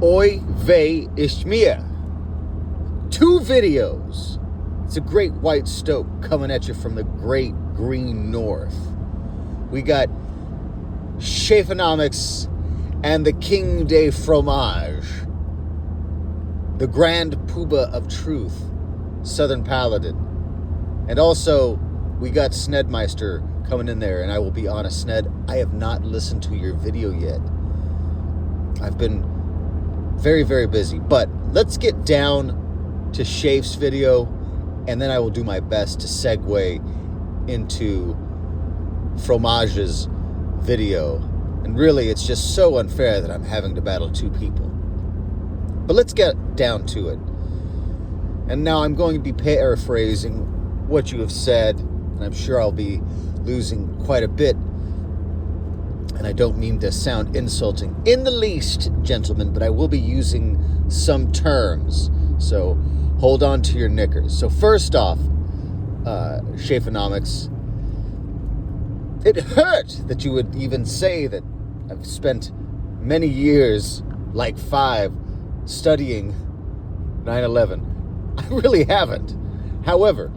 Oy vey ishmia. 2 videos. It's a great white stoke coming at you from the great green north. We got Chefenomics and the King de Fromage, the Grand Poobah of Truth, Southern Paladin. And also, we got Snedmeister coming in there, and I will be honest, Sned, I have not listened to your video yet. I've been very, very busy. But let's get down to Shafe's video, and then I will do my best to segue into Fromage's video. And really, it's just so unfair that I'm having to battle 2 people. But let's get down to it. And now I'm going to be paraphrasing what you have said, and I'm sure I'll be losing quite a bit. And I don't mean to sound insulting in the least, gentlemen, but I will be using some terms. So hold on to your knickers. So first off, Chefenomics, it hurt that you would even say that I've spent many years, like 5, studying 9/11. I really haven't. However,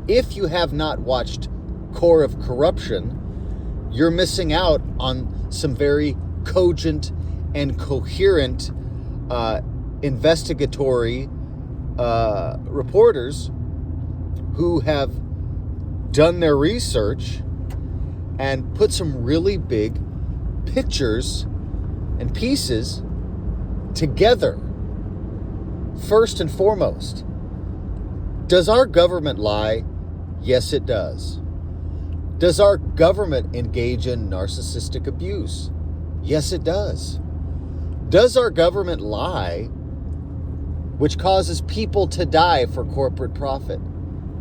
if you have not watched Core of Corruption, you're missing out on some very cogent and coherent investigatory reporters who have done their research and put some really big pictures and pieces together. First and foremost, does our government lie? Yes, it does. Does our government engage in narcissistic abuse? Yes, it does. Does our government lie, which causes people to die for corporate profit?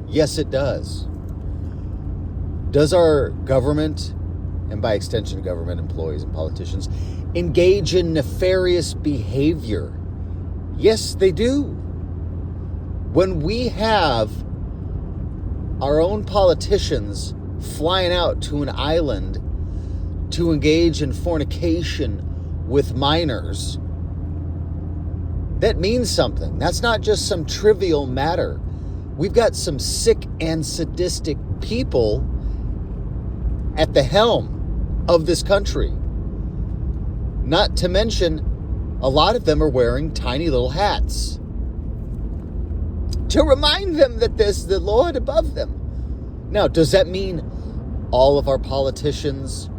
Yes, it does. Does our government, and by extension government employees and politicians, engage in nefarious behavior? Yes, they do. When we have our own politicians flying out to an island to engage in fornication with minors, that means something. That's not just some trivial matter. We've got some sick and sadistic people at the helm of this country. Not to mention, a lot of them are wearing tiny little hats to remind them that there's the Lord above them. Now, does that mean all of our politicians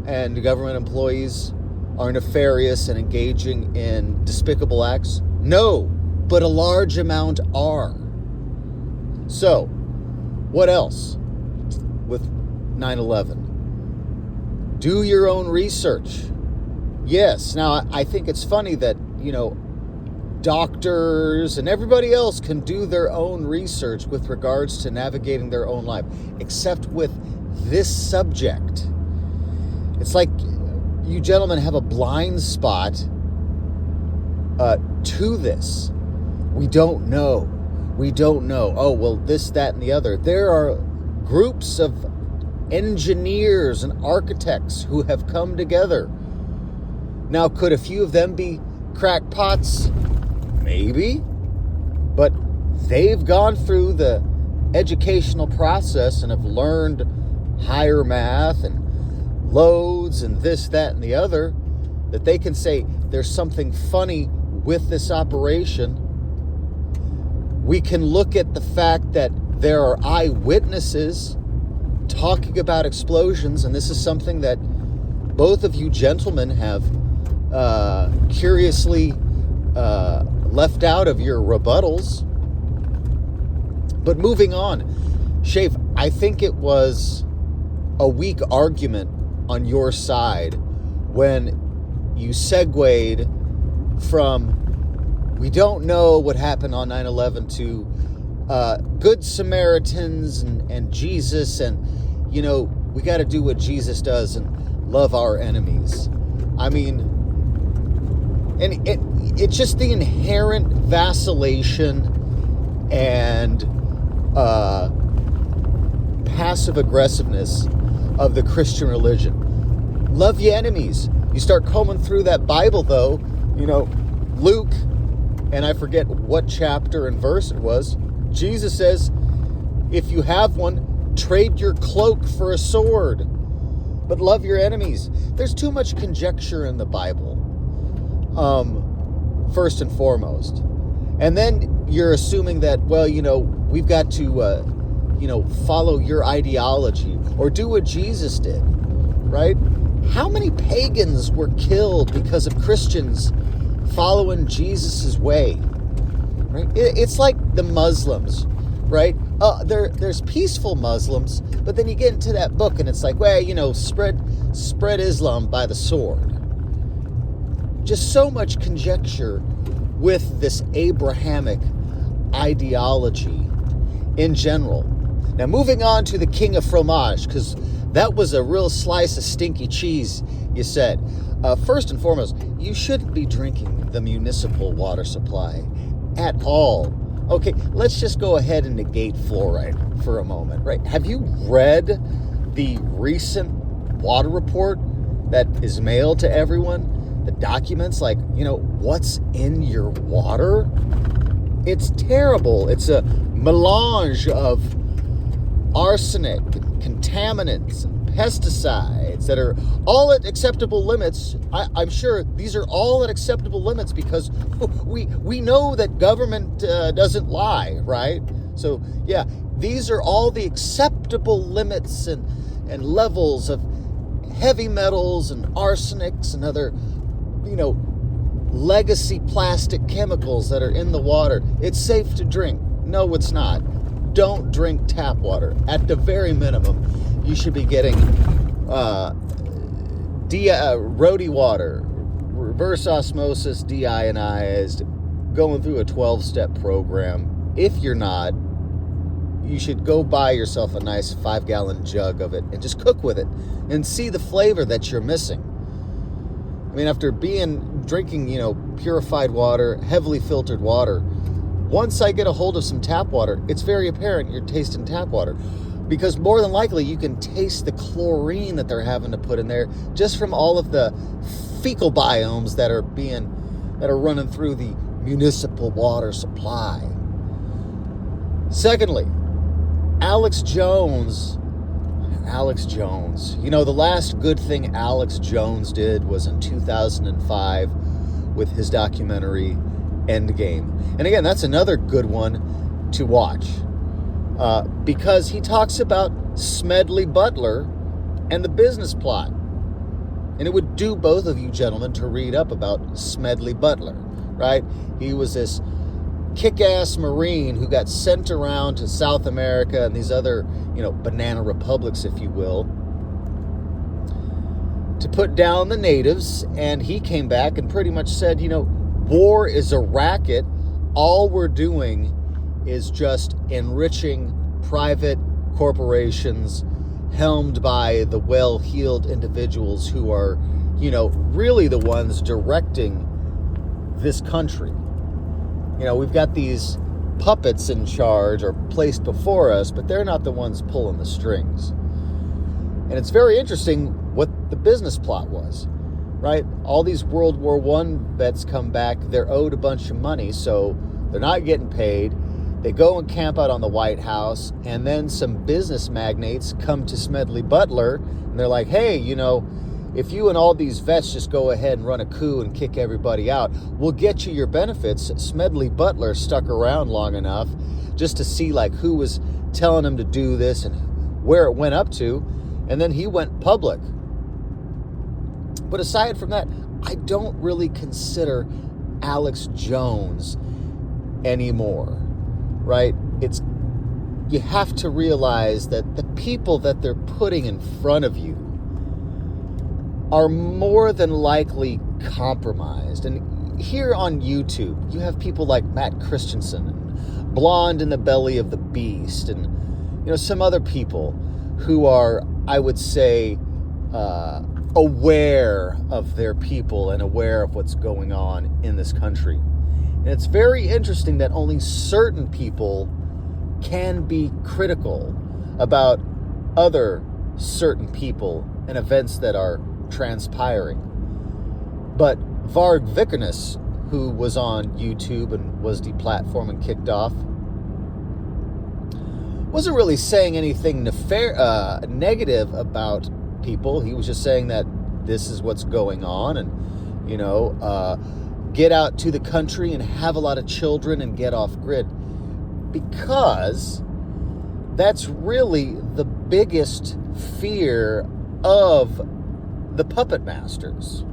and government employees are nefarious and engaging in despicable acts? No, but a large amount are. So, what else with 9/11? Do your own research. Yes, now I think it's funny that, doctors and everybody else can do their own research with regards to navigating their own life, except with this subject. It's like you gentlemen have a blind spot to this. We don't know. Oh, well, this, that, and the other. There are groups of engineers and architects who have come together. Now, could a few of them be crackpots? Maybe. But they've gone through the educational process and have learned higher math and loads and this, that, and the other, that they can say there's something funny with this operation. We can look at the fact that there are eyewitnesses talking about explosions, and this is something that both of you gentlemen have curiously left out of your rebuttals. But moving on, Shafe, I think it was a weak argument on your side when you segued from we don't know what happened on 9/11 to Good Samaritans and Jesus, and we got to do what Jesus does and love our enemies. I mean, and it's just the inherent vacillation and passive aggressiveness of the Christian religion. Love your enemies. You start combing through that Bible, though, Luke, and I forget what chapter and verse it was, Jesus says, if you have one, trade your cloak for a sword, but love your enemies. There's too much conjecture in the Bible, first and foremost. And then you're assuming that, well, we've got to, follow your ideology or do what Jesus did, right? How many pagans were killed because of Christians following Jesus's way, right? It's like the Muslims, right? There's peaceful Muslims, but then you get into that book and it's like, well, spread Islam by the sword. Just so much conjecture with this Abrahamic ideology in general. Now, moving on to the king of fromage, because that was a real slice of stinky cheese, you said. First and foremost, you shouldn't be drinking the municipal water supply at all. Okay, let's just go ahead and negate fluoride for a moment, right? Have you read the recent water report that is mailed to everyone? The documents, what's in your water? It's terrible. It's a melange of arsenic, contaminants, and pesticides that are all at acceptable limits. I'm sure these are all at acceptable limits because we know that government doesn't lie, right? So yeah, these are all the acceptable limits and levels of heavy metals and arsenics and other, legacy plastic chemicals that are in the water. It's safe to drink. No, it's not. Don't drink tap water. At the very minimum, you should be getting roadie water, reverse osmosis, deionized, going through a 12-step program. If you're not, you should go buy yourself a nice 5-gallon jug of it and just cook with it and see the flavor that you're missing. I mean, after drinking, purified water, heavily filtered water, once I get a hold of some tap water, it's very apparent you're tasting tap water. Because more than likely, you can taste the chlorine that they're having to put in there just from all of the fecal biomes that are running through the municipal water supply. Secondly, Alex Jones. The last good thing Alex Jones did was in 2005 with his documentary Endgame. And again, that's another good one to watch because he talks about Smedley Butler and the business plot. And it would do both of you gentlemen to read up about Smedley Butler, right? He was this kick-ass Marine who got sent around to South America and these other, banana republics, if you will, to put down the natives. And he came back and pretty much said, war is a racket. All we're doing is just enriching private corporations helmed by the well-heeled individuals who are, really the ones directing this country. We've got these puppets in charge or placed before us, but they're not the ones pulling the strings. And it's very interesting what the business plot was, right? All these World War I vets come back, they're owed a bunch of money, so they're not getting paid. They go and camp out on the White House, and then some business magnates come to Smedley Butler, and they're like, hey, if you and all these vets just go ahead and run a coup and kick everybody out, we'll get you your benefits. Smedley Butler stuck around long enough just to see who was telling him to do this and where it went up to, and then he went public. But aside from that, I don't really consider Alex Jones anymore, right? You have to realize that the people that they're putting in front of you are more than likely compromised. And here on YouTube, you have people like Matt Christensen and Blonde in the Belly of the Beast and some other people who are, I would say, aware of their people and aware of what's going on in this country. And it's very interesting that only certain people can be critical about other certain people and events that are transpiring. But Varg Vikernes, who was on YouTube and was deplatformed and kicked off, wasn't really saying anything negative about people. He was just saying that this is what's going on, and get out to the country and have a lot of children and get off grid, because that's really the biggest fear of the puppet masters.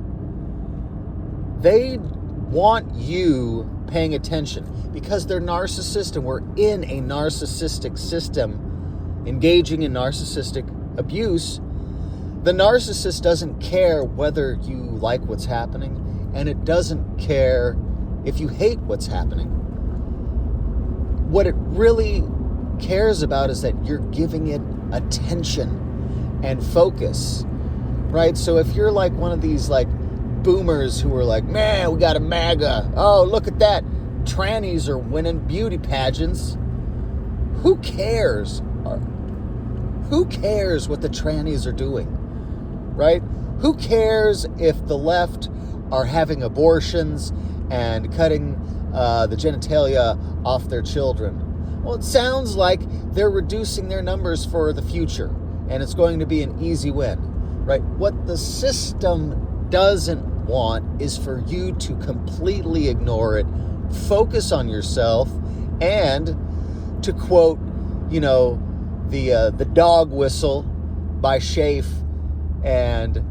They want you paying attention because they're narcissistic, and we're in a narcissistic system engaging in narcissistic abuse. The narcissist doesn't care whether you like what's happening, and it doesn't care if you hate what's happening. What it really cares about is that you're giving it attention and focus, right? So if you're like one of these like boomers who are like, man, we got a MAGA. Oh, look at that. Trannies are winning beauty pageants. Who cares? Who cares what the trannies are doing, right? Who cares if the left are having abortions and cutting the genitalia off their children? Well, it sounds like they're reducing their numbers for the future, and it's going to be an easy win, right? What the system doesn't want is for you to completely ignore it, focus on yourself, and to quote, the dog whistle by Schaaf and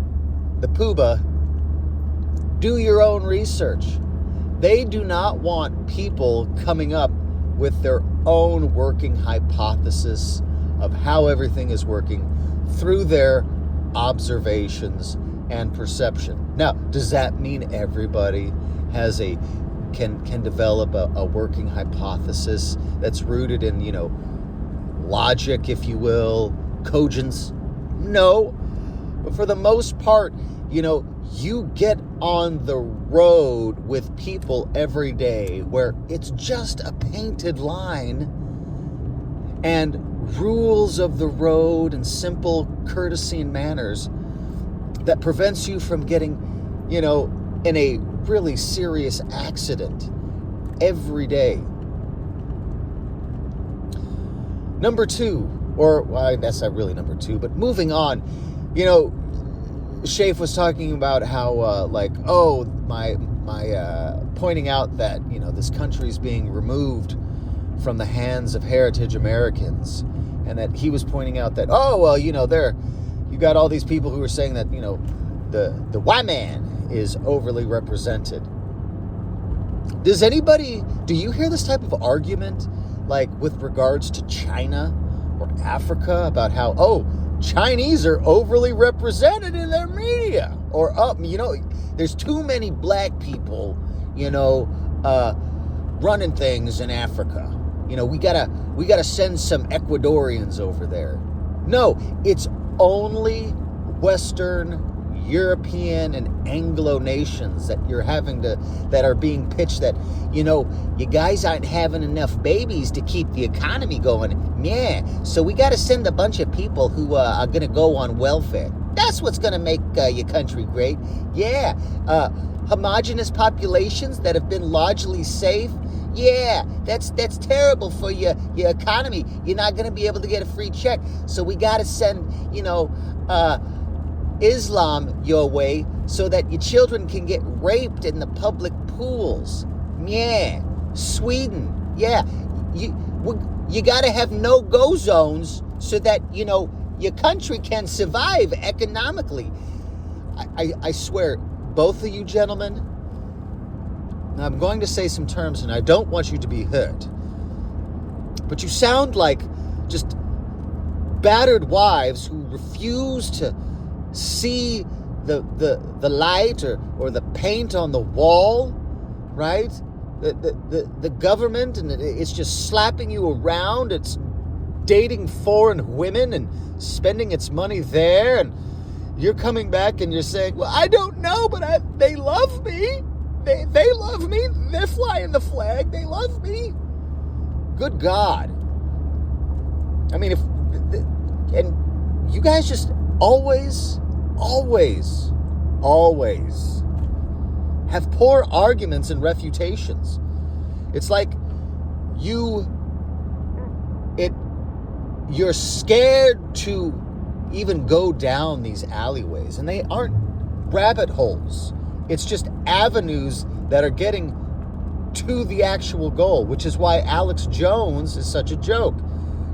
the Puba, do your own research. They do not want people coming up with their own working hypothesis of how everything is working through their observations and perception. Now, does that mean everybody has can develop a working hypothesis that's rooted in, logic, if you will, cogence? No. But for the most part, you get on the road with people every day where it's just a painted line and rules of the road and simple courtesy and manners that prevents you from getting, in a really serious accident every day. Number two, that's not really number two, but moving on, Schaaf was talking about how, pointing out that, this country's being removed from the hands of heritage Americans, and that he was pointing out that, you got all these people who are saying that, the white man is overly represented. Do you hear this type of argument, like with regards to China or Africa, about how, Chinese are overly represented in their media, or there's too many black people, running things in Africa. We gotta send some Ecuadorians over there. No, it's only Western, European, and Anglo nations that that are being pitched that, you guys aren't having enough babies to keep the economy going. Yeah, so we got to send a bunch of people who are going to go on welfare. That's what's going to make your country great. Yeah, homogenous populations that have been largely safe. Yeah, that's terrible for your economy. You're not going to be able to get a free check. So we got to send, Islam your way so that your children can get raped in the public pools. Yeah, Sweden. Yeah, you got to have no-go zones so that, your country can survive economically. I swear, both of you gentlemen, now I'm going to say some terms and I don't want you to be hurt, but you sound like just battered wives who refuse to see the light or the paint on the wall, right? The government, and it's just slapping you around. It's dating foreign women and spending its money there, and you're coming back and you're saying, well, I don't know, but they love me. They love me. They're flying the flag. They love me. Good God. I mean, and you guys just always have poor arguments and refutations. It's like you're scared to even go down these alleyways, and they aren't rabbit holes. It's just avenues that are getting to the actual goal, which is why Alex Jones is such a joke,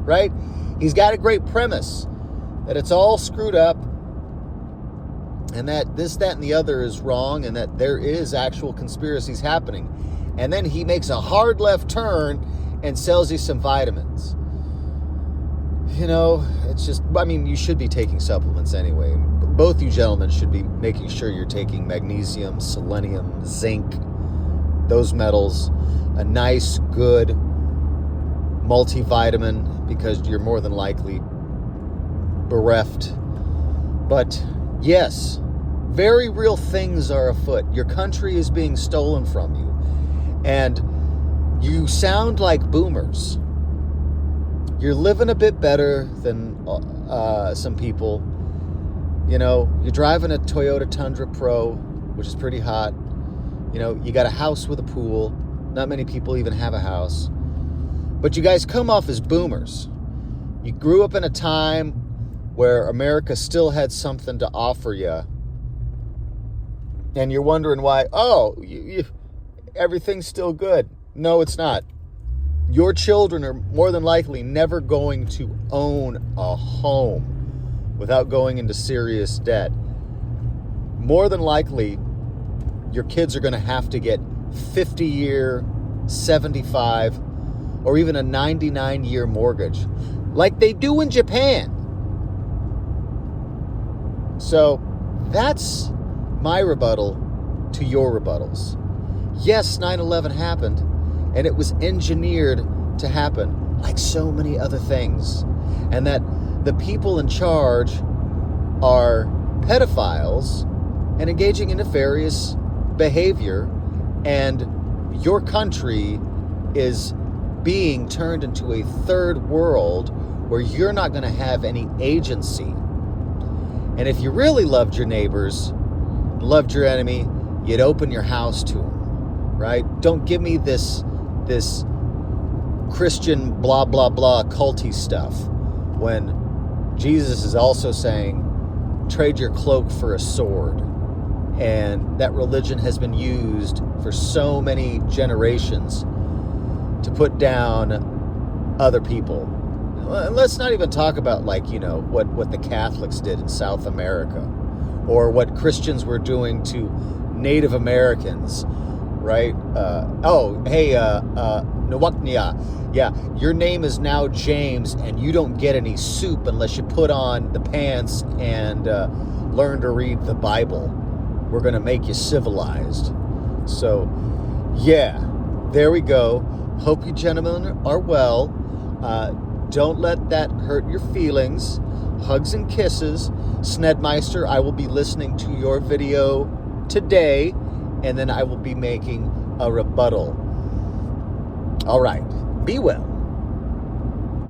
right? He's got a great premise that it's all screwed up and that this, that, and the other is wrong and that there is actual conspiracies happening. And then he makes a hard left turn and sells you some vitamins. You know, it's just, I mean, you should be taking supplements anyway. Both you gentlemen should be making sure you're taking magnesium, selenium, zinc, those metals, a nice, good multivitamin, because you're more than likely bereft. But yes, very real things are afoot. Your country is being stolen from you. And you sound like boomers. You're living a bit better than some people. You know, you're driving a Toyota Tundra Pro, which is pretty hot. You know, you got a house with a pool. Not many people even have a house. But you guys come off as boomers. You grew up in a time where America still had something to offer you. And you're wondering why, everything's still good. No, it's not. Your children are more than likely never going to own a home without going into serious debt. More than likely, your kids are going to have to get 50-year, 75, or even a 99-year mortgage, like they do in Japan. So that's my rebuttal to your rebuttals. Yes, 9/11 happened, and it was engineered to happen, like so many other things. And that the people in charge are pedophiles and engaging in nefarious behavior, and your country is being turned into a third world where you're not going to have any agency. And if you really loved your neighbors, loved your enemy, you'd open your house to them, right? Don't give me this Christian blah, blah, blah culty stuff when Jesus is also saying, trade your cloak for a sword. And that religion has been used for so many generations to put down other people. Let's not even talk about, what the Catholics did in South America, or what Christians were doing to Native Americans, right? Nawaknia. Yeah, your name is now James, and you don't get any soup unless you put on the pants and learn to read the Bible. We're going to make you civilized. So, yeah, there we go. Hope you gentlemen are well. Don't let that hurt your feelings. Hugs and kisses. Snedmeister, I will be listening to your video today, and then I will be making a rebuttal. All right. Be well.